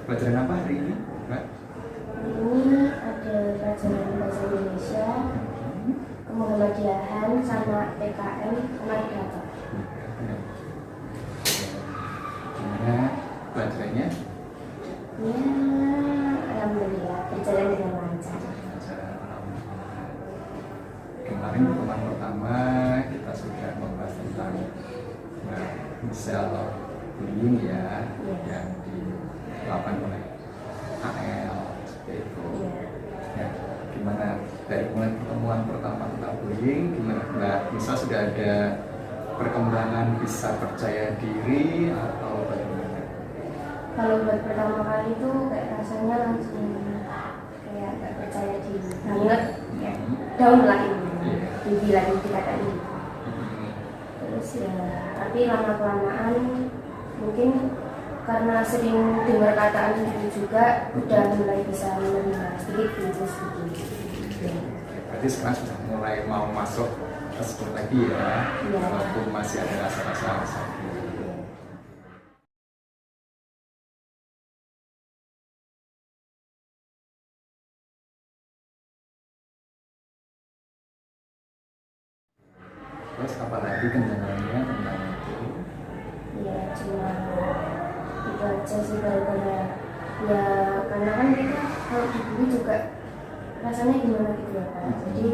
Pelajaran apa hari ini, Mbak? Ini ada pelajaran bahasa Indonesia, kemuhamadiahan, sama PKM, keluarga. Gimana pelajarannya? Ya, alhamdulillah berjalan dengan lancar. Kemarin pertemuan pertama kita sudah membahas tentang misal bullying ya, yang dilakukan oleh AL seperti itu. Ya, gimana dari mulai pertemuan pertama tentang bullying, gimana Mbak Nisa sudah ada perkembangan bisa percaya diri atau bagaimana? Kalau buat pertama kali itu kayak rasanya langsung kayak gak percaya diri banget, kayak down lah ini, dibilang dikatain gitu. Terus ya, tapi lama kelamaan mungkin karena sering dengar kataan itu juga udah mulai bisa menerima sedikit gitu. Berarti sekarang sudah mulai mau masuk ke sekolah lagi ya, walaupun masih ada rasa-rasa sakit. Terus apalagi kendalanya tentang itu? Ya cuma itu aja sih, gara-gara ya karena kan kita kalau dibully juga rasanya gimana gitu ya Pak. Jadi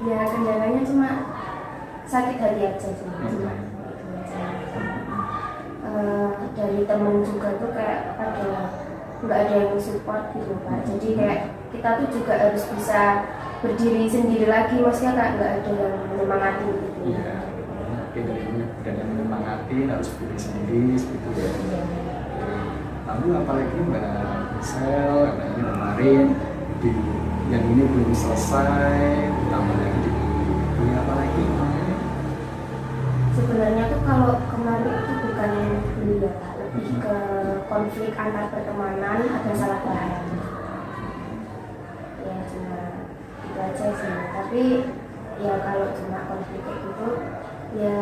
ya kendalanya cuma sakit hati aja cuma gitu aja. Dari temen juga tuh kayak nggak ada yang support gitu Pak. Jadi kayak kita tuh juga harus bisa berdiri sendiri lagi, maksudnya kayak nggak ada yang menyemangati gitu. Iya, oke, dan yang menyemangati harus berdiri sendiri seperti itu ya. Lalu apalagi Mbak Michelle, ini kemarin di yang ini belum selesai, tambah lagi di ini apa lagi? Sebenarnya tuh kalau kemarin itu bukan bully ya Pak, lebih ke konflik antar pertemanan, ada salah paham. Ya cuma itu aja sih. Tapi ya kalau cuma konflik kayak gitu, ya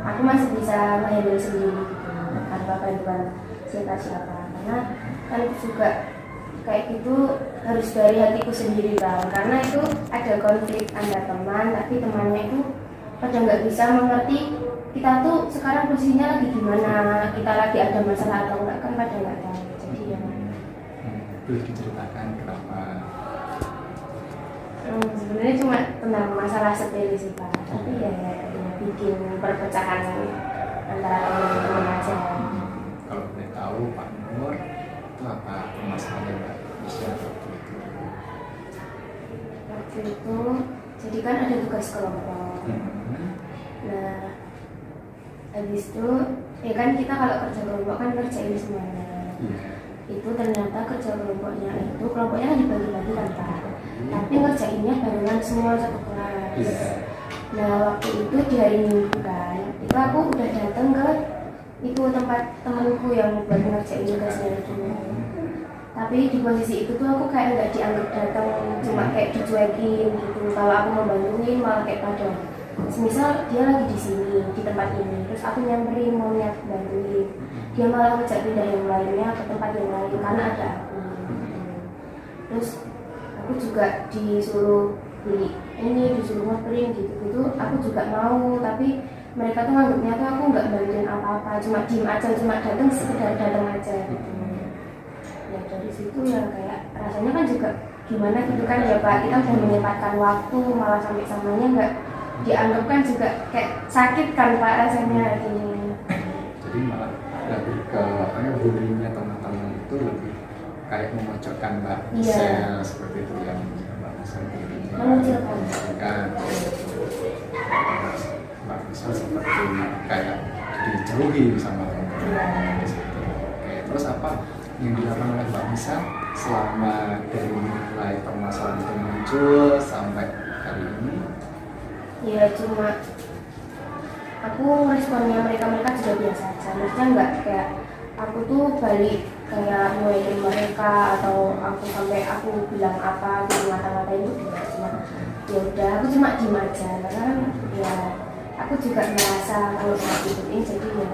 aku masih bisa handle sendiri gitu, tanpa bantuan siapa-siapa. Karena kan juga kayak gitu harus dari hatiku sendiri Bang, karena itu ada konflik antar teman, tapi temannya itu pada nggak bisa mengerti kita tuh sekarang posisinya lagi gimana, kita lagi ada masalah atau enggak, kan pada nggak tahu. Jadi ya boleh diceritakan kenapa? Sebenarnya cuma tentang masalah sepele sih Pak, tapi ya bikin perpecahan antara teman-teman aja. Kalau boleh tahu Pak Nur, itu apa permasalahannya Mbak Misha waktu itu? Waktu itu, jadi kan ada tugas kelompok. Nah, habis itu, ya kan kita kalau kerja kelompok kan kerjain semuanya. Itu ternyata kerja kelompoknya itu, kelompoknya kan dibagi-bagi kan Pak. Tapi ngerjainnya barengan semua satu kelas. Nah, waktu itu di hari Minggu kan, itu aku udah datang ke itu tempat temanku yang buat ngerjain tugasnya itu. Tapi di posisi itu tuh aku kayak nggak dianggap datang, cuma kayak dicuekin gitu. Kalau aku mau bantuin malah kayak pada semisal dia lagi di sini di tempat ini, terus aku nyamperin mau niat bantuin, dia malah ngejak pindah yang lainnya ke tempat yang lain karena ada aku. Terus aku juga disuruh beli ini, disuruh ngeprint gitu, aku juga mau, tapi mereka tuh nganggapnya tuh aku nggak bantuin apa-apa, cuma diem aja, cuma datang sekedar datang aja gitu. Ya dari situ ya kayak rasanya kan juga gimana gitu kan ya Pak, kita udah menyempatkan waktu malah sampai samanya nggak dianggap, kan juga kayak sakit kan Pak rasanya ini. Jadi malah lebih ke bullyingnya teman-teman itu lebih kayak memojokkan Mbak Michelle seperti itu yang Mbak Michelle mengucilkan. Mbak Michelle seperti kayak dijauhi sama teman-teman. Oke, terus apa yang dilakukan oleh Mbak Michelle selama dari mulai permasalahan itu muncul sampai hari ini? Ya cuma aku responnya mereka juga biasa aja, maksudnya nggak kayak aku tuh balik kayak nyuekin mereka atau aku sampai aku bilang apa gitu, ngata-ngatain itu tidak, cuma ya udah aku cuma diem aja karena ya aku juga merasa kalau nggak gituin, jadi ya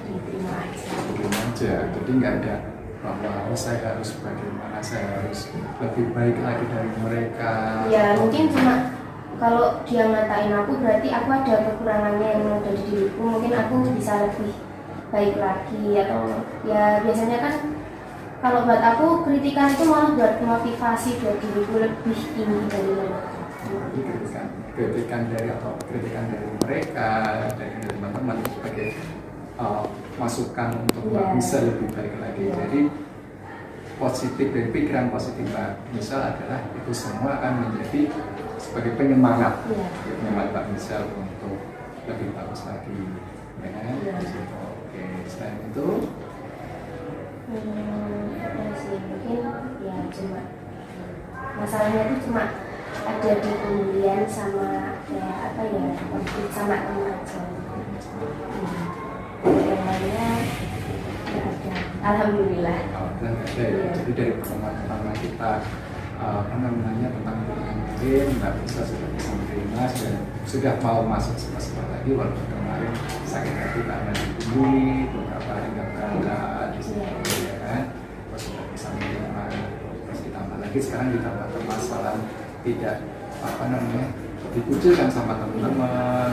diterima aja. aja, jadi nggak ada bahwa saya harus bagaimana, saya harus lebih baik lagi dari mereka. Ya mungkin cuma kalau dia ngatain aku berarti aku ada kekurangannya yang ada di diriku, mungkin aku bisa lebih baik lagi, atau ya biasanya kan kalau buat aku kritikan itu malah buat motivasi buat diriku lebih tinggi dari mereka. Jadi kritikan dari atau kritikan dari mereka, dari teman-teman sebagai masukan untuk bisa lebih baik lagi. Jadi positif, dari pikiran positif Mbak Misal adalah itu semua akan menjadi sebagai penyemangat, penyemangat Mbak Misal untuk lebih bagus lagi. Ya. Oke, selain itu sih mungkin ya cuma masalahnya itu cuma ada di pembelian sama konflik sama teman aja. Yang lainnya ya ada, alhamdulillah. Jadi dari pertemuan pertama kita tentang kemarin Mbak bisa sudah bisa menerima, sudah mau masuk sekolah lagi, walaupun kemarin sakit hati karena dibully beberapa hari nggak berangkat di sini, ya kan, terus sudah bisa menerima. Terus ditambah lagi sekarang ditambah permasalahan tidak dikucilkan sama teman-teman,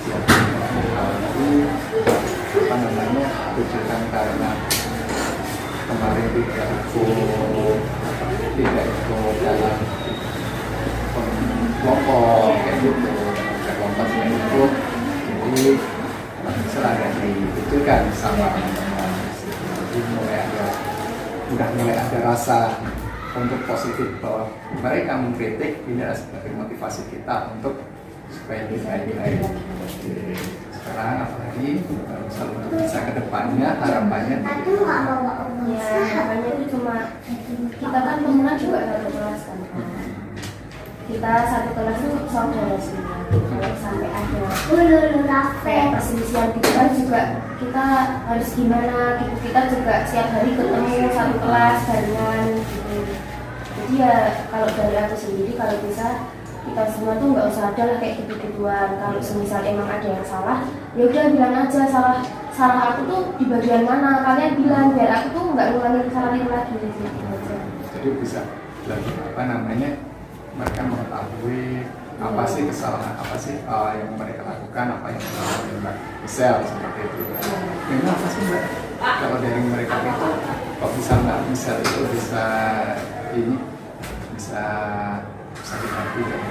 ya dikucilkan karena kemarin tidak ikut dalam kelompok kayak gitu, kelompok tidak ikut, jadi selalu dikucilkan sama teman-teman. Jadi mulai ada rasa untuk positif bahwa mereka mengkritik ini adalah sebagai motivasi kita untuk supaya lebih baik. Sekarang apalagi selalu untuk bisa ke depannya, harapannya ya harapannya itu cuma kita kan temenan juga satu kelas kan, kita satu kelas itu saudara semua. Kalau sampai ada kayak perselisihan gitu kan juga kita harus gimana gitu, kita juga setiap hari ketemu satu kelas barengan gitu. Jadi ya kalau dari aku sendiri, kalau bisa kita semua tuh nggak usah ada lah kayak gitu-gituan. Kalau semisal emang ada yang salah, ya udah bilang aja salah aku tuh di bagian mana, kalian bilang biar aku tuh nggak ngulangin kesalahan itu lagi gitu aja. Jadi bisa lagi mereka mengetahui apa sih kesalahan, apa sih yang mereka lakukan, apa yang Mbak Misal seperti itu. Memang apa sih Mbak? Kalau dari mereka itu kok bisa Mbak Misal itu bisa dihati kan?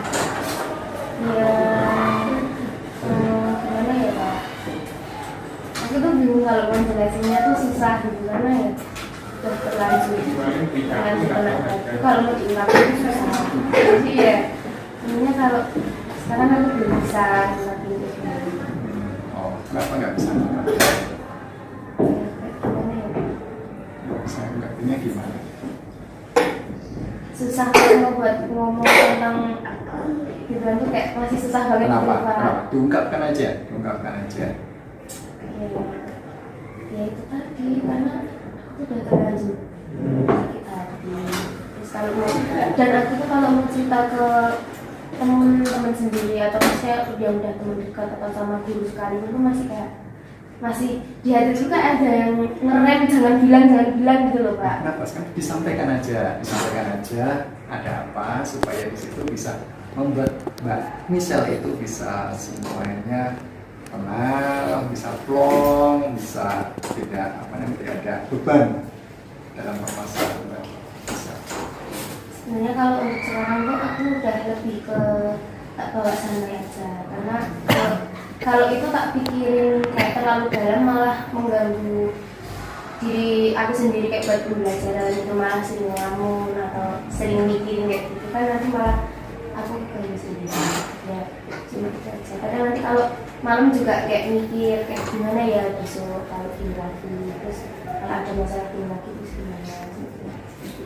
Ya, gimana ya Pak? Aku tuh bingung kalau menjelasinnya tuh susah gimana ya. Terlanjur kalau mau diungkapin itu susah. Jadi ya, sebenarnya kalau sekarang aku belum bisa ngungkapin itu. Kenapa nggak bisa ngungkapin? Gimana ya Pak? Bisa ngungkapinnya gimana? Susah kalau buat ngomong tentang gibran tuh kayak masih susah banget. Kenapa? Diungkapkan aja. Ya itu tadi, karena aku udah terlanjur sakit hati. Terus kalau dan aku tuh kalau mau cerita ke teman-teman sendiri atau saya udah teman dekat atau sama guru sekalipun itu masih di hati juga ada yang ngerem, jangan bilang gitu loh Pak. Kenapa? Sekarang disampaikan aja ada apa supaya di situ bisa membuat Mbak Misal itu bisa semuanya tenang, bisa plong, bisa tidak ada beban dalam permasalahan Mbak Misal. Sebenarnya kalau untuk sekarang tuh aku udah lebih ke tak bawa santai aja, karena kalau itu tak pikirin kayak terlalu dalam malah mengganggu diri aku sendiri, kayak buat pembelajaran itu malah sering ngelamun atau sering mikirin kayak gitu kan, nanti malah aku ganggu sendiri ya, cuma itu aja. Kadang nanti kalau malam juga kayak mikir kayak gimana ya besok kalau gini lagi, terus kalau ada masalah gini lagi terus gimana gitu.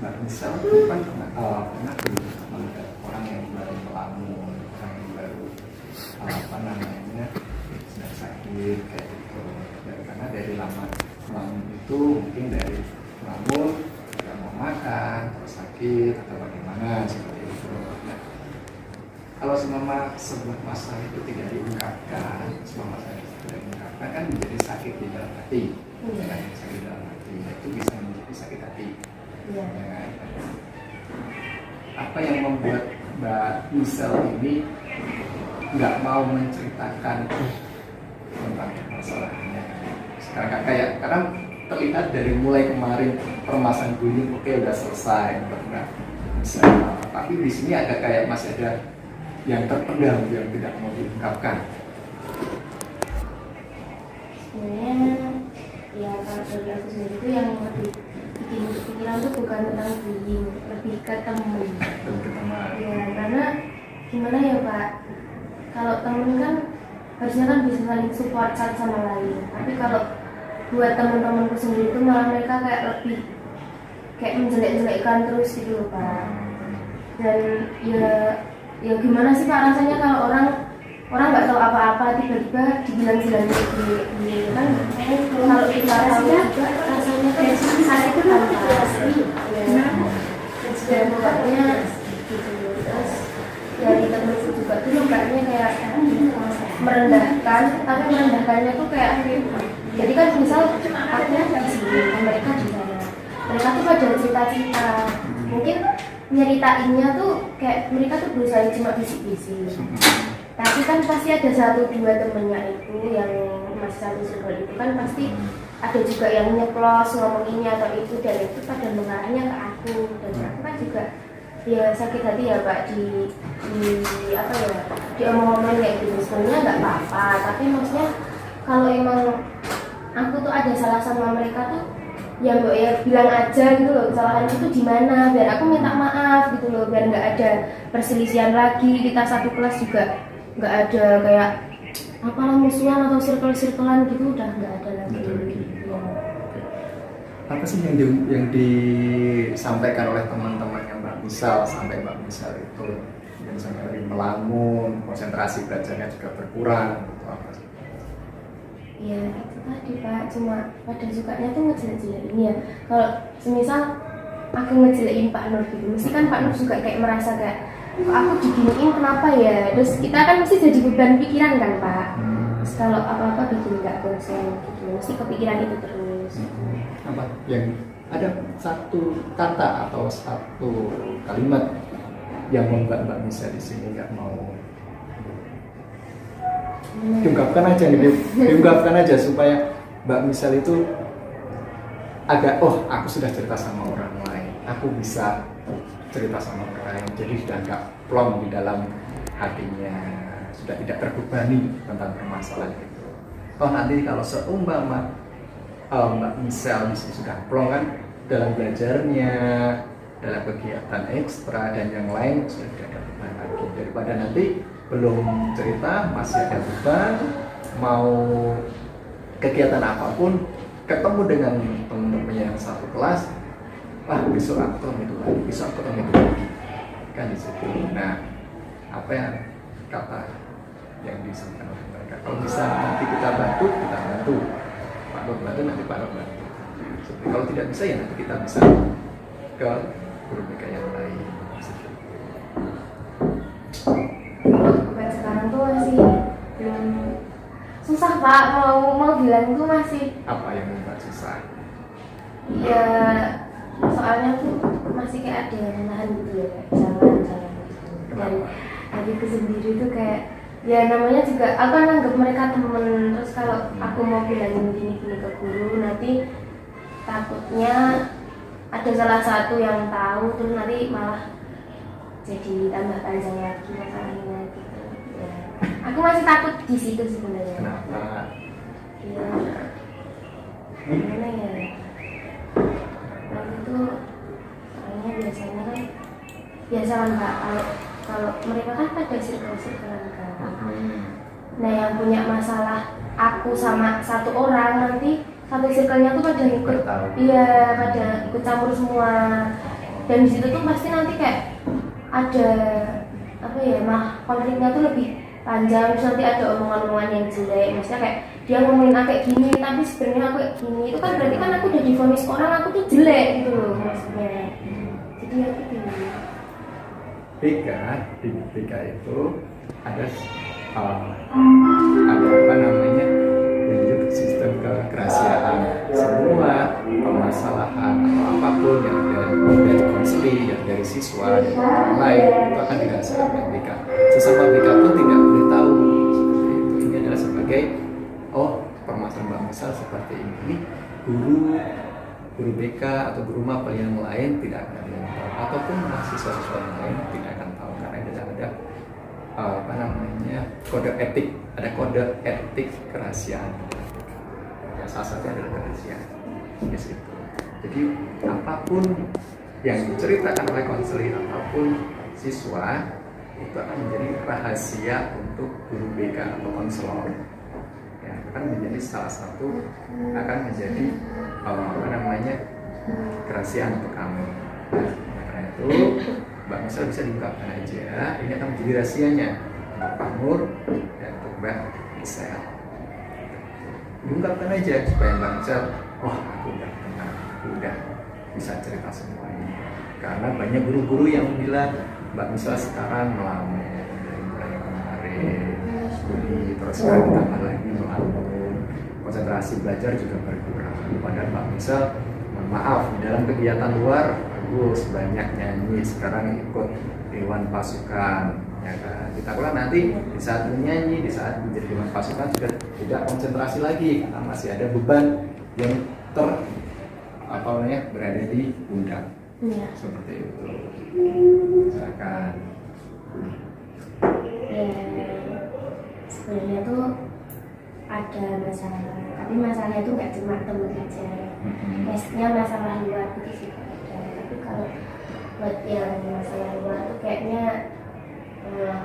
Mbak Misal kan pernah melihat orang yang baru melamun, orang yang baru sedang sakit kayak gitu. Dan karena dari lama melamun itu mungkin dari melamun tidak mau makan atau sakit atau bagaimana seperti itu. Nah, kalau sebuah masalah itu tidak diungkapkan, kan menjadi sakit di dalam hati, ya, sakit dalam hati itu bisa menjadi sakit hati. Ya. Apa yang membuat Mbak Michelle ini nggak mau menceritakan tentang masalahnya? Sekarang kayak karena terlihat dari mulai kemarin permasalahan bullying oke udah selesai, udah bisa. Tapi di sini ada kayak masih ada yang terpendam yang tidak mau diungkapkan. Sebenarnya ya kalau dari aku sendiri itu yang lebih bikin pikiran itu bukan tentang bullying, lebih ke teman. Ya karena gimana ya Pak, kalau temen kan harusnya kan bisa saling support satu sama lain. Tapi kalau buat teman-temanku sendiri itu malah mereka kayak lebih kayak menjelek-jelekkan terus gitu loh Pak. Dan ya gimana sih Pak rasanya kalau orang nggak tahu apa-apa tiba-tiba dibilang-bilang gini kan kalau kita tahu juga rasanya kan sakit kan dan mukanya gitu. Terus dari temenku juga tuh mukanya kayak merendahkan, tapi merendahkannya tuh kayak jadi kan misal aku di sini mereka di sana, mereka tuh pada cerita-cerita mungkin nyeritainnya tuh kayak mereka tuh berusaha cuma bisik-bisik. Tapi kan pasti ada 1-2 temennya itu yang masih satu circle itu kan pasti ada juga yang nyeplos ngomonginnya atau itu, dan itu pada mengarahnya ke aku, dan aku kan juga ya sakit hati ya Pak di apa ya di omong-omong kayak gitu. Sebenarnya nggak apa-apa, tapi maksudnya kalau emang aku tuh ada salah sama mereka tuh ya Mbak ya bilang aja gitu loh kesalahan itu di mana, biar aku minta maaf gitu loh, biar nggak ada perselisihan lagi, kita satu kelas juga nggak ada kayak apalah musuhan atau circle-circlean gitu, udah nggak ada lagi. Ya. Apa sih yang disampaikan oleh teman-temannya Mbak Michelle sampai Mbak Michelle itu yang sampai melamun, konsentrasi belajarnya juga berkurang atau apa sih? Ya itu tadi Pak, cuma pada sukanya tuh ngejelek-jelekin ya. Kalau semisal aku ngejelekin Pak Nur gitu, mesti kan Pak Nur juga kayak merasa kayak aku diginiin kenapa ya, terus kita kan mesti jadi beban pikiran kan Pak. Terus kalau apa-apa bikin nggak konsen gitu, mesti kepikiran itu terus. Apa yang ada satu kata atau satu kalimat yang membuat Mbak Michelle di sini nggak mau diungkapkan aja gitu, diungkapkan aja supaya Mbak Michelle itu agak aku sudah cerita sama orang lain, aku bisa cerita sama orang lain, jadi sudah nggak plong di dalam hatinya, sudah tidak terbebani tentang permasalahan itu. Toh nanti kalau seumpama Mbak Michelle sudah plong kan dalam belajarnya, dalam kegiatan ekstra dan yang lain sudah tidak ada beban lagi, daripada nanti belum cerita masih ada beban, mau kegiatan apapun ketemu dengan teman-temannya yang satu kelas, besok aku itu lagi, besok aku itu lagi, kan di situ. Nah, apa yang kata yang disampaikan oleh mereka, kalau bisa nanti kita bantu, Pak Nur bantu, nanti Pak Nur bantu. Kalau tidak bisa ya nanti kita bisa ke guru BK yang lain. Sekarang tuh masih belum susah Pak, mau bilang tuh masih. Apa yang membuat susah? Ya soalnya tuh masih kayak ada yang nahan gitu ya, jalan gitu. Dan hatiku sendiri tuh kayak ya namanya juga aku kan anggap mereka temen, terus kalau aku mau bilangin gini-gini ke guru nanti takutnya ada salah satu yang tahu, terus nanti malah jadi tambah panjang lagi masalahnya gitu. Ya, aku masih takut di situ sebenarnya. Kenapa? Ya, gimana ya? Waktu itu soalnya biasanya kan biasa kan Kak, kalau mereka kan pada circle-circlean kan. Nah yang punya masalah aku sama satu orang nanti satu circle-nya tuh pada ikut, iya pada ikut campur semua. Dan di situ tuh pasti nanti kayak ada apa ya, konfliknya tuh lebih panjang, terus nanti ada omongan-omongan yang jelek, maksudnya kayak dia ngomongin aku kayak gini tapi sebenarnya aku kayak gini, itu kan berarti kan aku udah divonis orang aku tuh jelek gitu loh maksudnya. Jadi aku bingung. Di BK itu ada apa namanya, sistem kerahasiaan permasalahan atau apapun yang dari konseling, yang dari siswa, dari orang lain itu akan dirasakan oleh BK. Sesama BK pun tidak boleh tahu seperti itu. Ini adalah sebagai permasalahan Mbak Misal seperti ini. Guru BK atau guru mapel yang lain tidak akan ada yang tahu, ataupun mahasiswa-siswa yang lain tidak akan tahu karena tidak ada kode etik, ada kode etik kerahasiaan. Ya, salah satunya adalah kerahasiaan. Yes, itu. Jadi apapun yang diceritakan oleh konselor ataupun siswa itu akan menjadi rahasia untuk guru BK atau konselor. Ya, akan menjadi salah satu kerahasiaan untuk kamu. Nah, karena itu Mbak Misal bisa diungkapkan aja. Ini akan menjadi rahasianya untuk Pak Nur dan untuk Mbak Misal. Diungkapkan aja supaya Mbak Misal, aku udah tenang, aku udah bisa cerita semuanya. Karena banyak guru-guru yang bilang Mbak Misal sekarang melamun dari mulai kemarin, terus sekarang ditambah lagi melamun, konsentrasi belajar juga berkurang. Padahal Mbak Misal, maaf, di dalam kegiatan luar bagus, banyak nyanyi, sekarang ikut dewan pasukan, ya kan? Kita pula nanti di saat menyanyi, di saat menjadi dewan pasukan juga tidak konsentrasi lagi karena masih ada beban yang berada di pundak. Ya. Seperti itu. Misalkan. Ya, sebenarnya tuh ada masalah, tapi masalahnya tuh nggak cuma temen aja. Maksudnya masalah luar itu juga ada. Tapi kalau buat yang masalah luar tuh kayaknya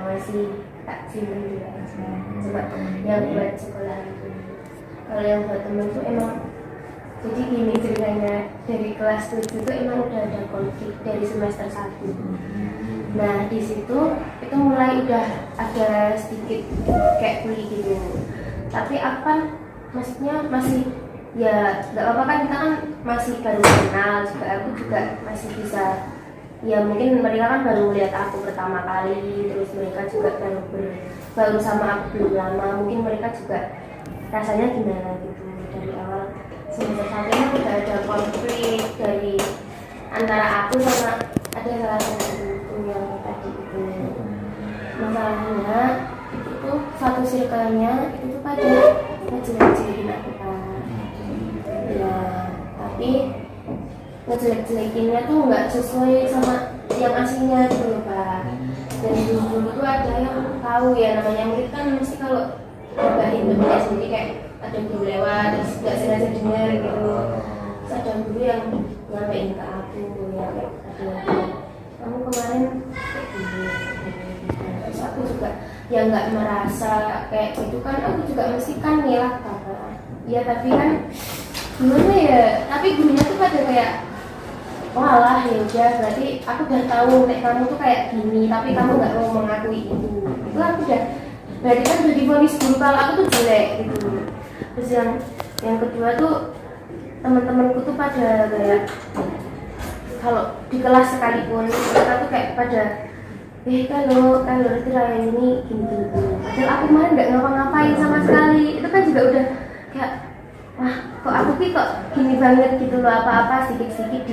masih tak simpen dulu aja. Coba yang buat sekolah itu. Kalau yang buat temen tuh emang jadi gini ceritanya, dari kelas 7 itu emang udah ada konflik dari semester 1. Nah di situ itu mulai udah ada sedikit kayak bully gitu. Tapi aku kan maksudnya masih ya nggak apa-apa kan, kita kan masih baru kenal juga, aku juga masih bisa ya, mungkin mereka kan baru lihat aku pertama kali, terus mereka juga baru sama aku belum lama, mungkin mereka juga rasanya gimana gitu. Dari awal semester 1 ini udah ada konflik dari antara aku sama ada salah satu yang tadi itu. Masalahnya itu satu circle-nya itu tuh pada ngejelek-jelekin aku kan. Ya, tapi ngejelek-jelekinnya tuh nggak sesuai sama yang aslinya gitu loh Pak. Dan dulu tuh ada yang tahu ya, namanya murid kan mesti kalau ngebahin bentuknya sendiri kayak ada guru lewat terus nggak sengaja dengar gitu. Terus ada guru yang nyampein ke aku ya, kamu kemarin kayak gini. Terus aku juga ya nggak merasa kayak gitu kan, aku juga mesti kan ngelak Kakak. Ya tapi kan gimana ya, tapi gurunya tuh pada kayak walah ya udah, berarti aku udah tahu nek kamu tuh kayak gini tapi kamu nggak mau mengakui itu aku udah, berarti kan udah divonis guru kalau aku tuh jelek gitu. Terus yang kedua tuh teman-temanku tuh pada kayak kalau di kelas sekalipun mereka tuh kayak pada kalau Raya ini gini. Padahal aku kemarin nggak ngapa-ngapain sama sekali. Itu kan juga udah kayak wah kok aku kok gini banget gitu loh, apa-apa sedikit-sedikit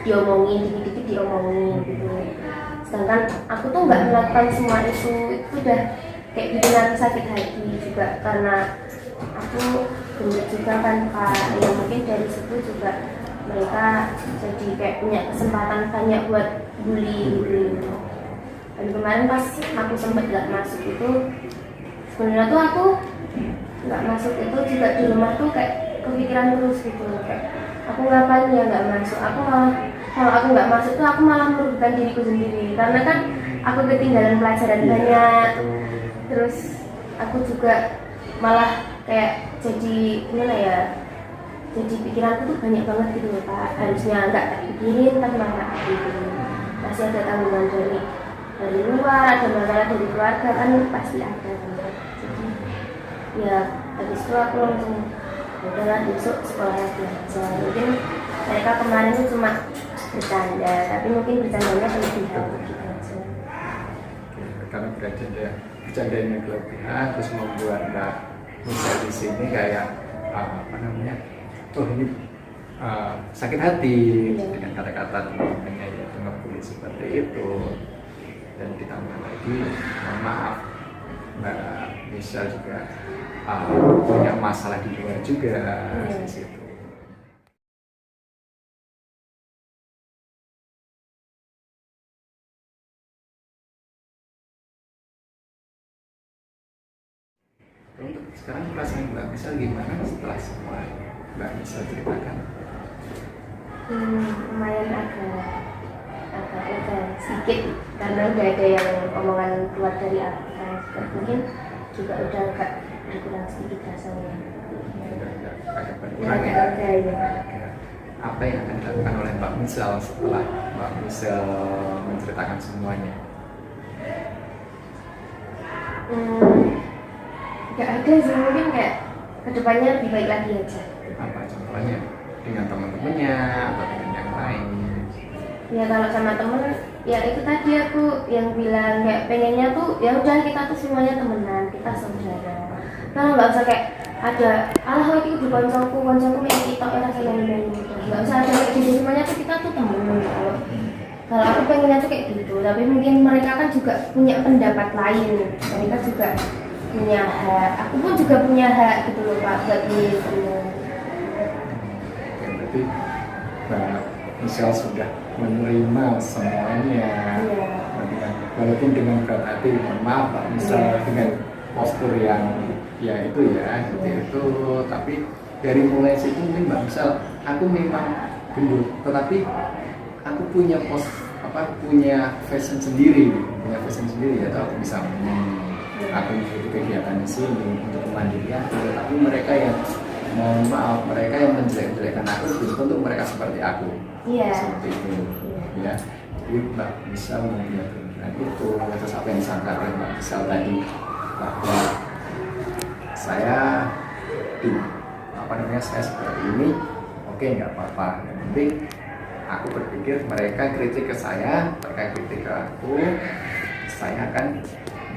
diomongin, dikit-dikit diomongin gitu. Sedangkan aku tuh nggak melakukan semua itu udah kayak gitu, nanti sakit hati juga karena aku gendut juga kan Pak. Ya mungkin dari situ juga mereka jadi kayak punya kesempatan banyak buat bully gitu. Dan kemarin pas aku sempet nggak masuk itu, sebenarnya tuh aku nggak masuk itu juga di rumah tuh kayak kepikiran terus gitu, kayak aku ngapain ya nggak masuk. Aku malah kalau aku nggak masuk tuh aku malah merugikan diriku sendiri karena kan aku ketinggalan pelajaran banyak. Terus aku juga malah kayak jadi gimana ya, jadi pikiranku tuh banyak banget gitu loh Pak. Harusnya nggak tak pikirin tapi malah gitu. Masih ada tanggungan dari luar, ada masalah dari keluarga kan pasti ada kan. Jadi ya habis itu aku langsung udahlah besok sekolah lagi aja. Mungkin mereka kemarin itu cuma bercanda, tapi mungkin bercandanya kelebihan gitu aja. Karena bercandanya kelebihan terus membuat Mbak Misal di sini kayak ini sakit hati Iya. dengan kata-kata teman-temannya yang ngebully seperti itu. Dan ditambah lagi, mohon maaf, Mbak Michelle juga punya masalah di luar juga Iya. di situ. Untuk sekarang perasaan Mbak Michelle gimana setelah semua Mbak Michelle ceritakan? Lumayan agak lega sedikit karena udah ada yang omongan keluar dari aku kan, juga mungkin juga udah agak berkurang sedikit rasanya. Agak Ya, berkurang ya. agak lega ya. Apa yang akan dilakukan oleh Mbak Michelle setelah Mbak Michelle menceritakan semuanya? Gak ada sih, mungkin kayak kedepannya lebih baik lagi aja. Apa contohnya? Dengan teman-temannya atau dengan yang lain? Ya kalau sama temen, ya itu tadi aku yang bilang kayak pengennya tuh ya udah kita tuh semuanya temenan, kita saudara. Kalau nggak usah kayak ada alah lagi udah koncoku kayak kita orang kayak gitu. Nggak usah ada kayak gitu, semuanya tuh kita tuh temen. Kalau aku pengennya tuh kayak gitu, tapi mungkin mereka kan juga punya pendapat lain. Mereka juga punya hak. Aku pun juga punya hak gitu loh Pak buat milih temen. Ya, berarti Mbak Michelle sudah menerima semuanya. Iya. Walaupun dengan berat hati, mohon maaf Mbak Michelle, dengan postur yang ya itu ya seperti itu, tapi dari mulai situ mungkin Mbak Michelle, aku memang gendut, tetapi aku punya punya fashion sendiri ya, atau aku bisa aku mengikuti kegiatan di sini untuk kemandirian, tapi mereka yang mohon maaf, mereka yang menjelek-jelekan aku belum tentu mereka seperti aku. Iya. Seperti itu. Ya. Jadi Mbak Michelle mempunyai keinginan itu, terus apa yang disampaikan oleh Mbak Michelle tadi bahwa saya saya seperti ini, oke nggak apa-apa. Yang penting aku berpikir mereka kritik ke saya, mereka kritik ke aku, saya akan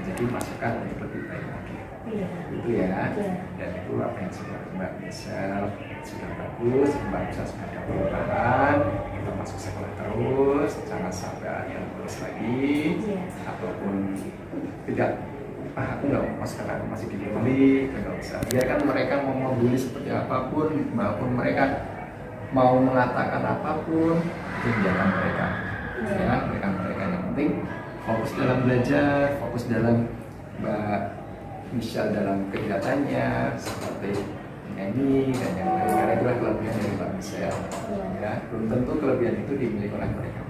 menjadi masukan untuk lebih baik lagi. Iya. Itu ya. Iya. Dan itu apa yang sudah Mbak Michelle sudah bagus, Mbak Michelle sudah ada perubahan, kita masuk sekolah terus, jangan sampai ada yang terus lagi, Iya. ataupun tidak, aku nggak mau masuk karena aku masih dibully, nggak usah. Biarkan mereka mau membuli seperti apapun, maupun mereka mau mengatakan apapun, itu biarkan mereka. Ya, mereka yang penting fokus dalam belajar, fokus dalam Mbak Michelle dalam kegiatannya seperti menyanyi dan yang lain, karena itulah kelebihan dari Mbak Michelle. Ya, belum tentu kelebihan itu dimiliki oleh mereka.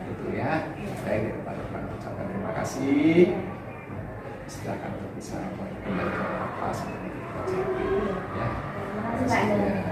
Itu ya. Baik, dari Pak Irfan ucapkan terima kasih. Silakan untuk bisa kembali ke kelas. Ya. Terima kasih Pak.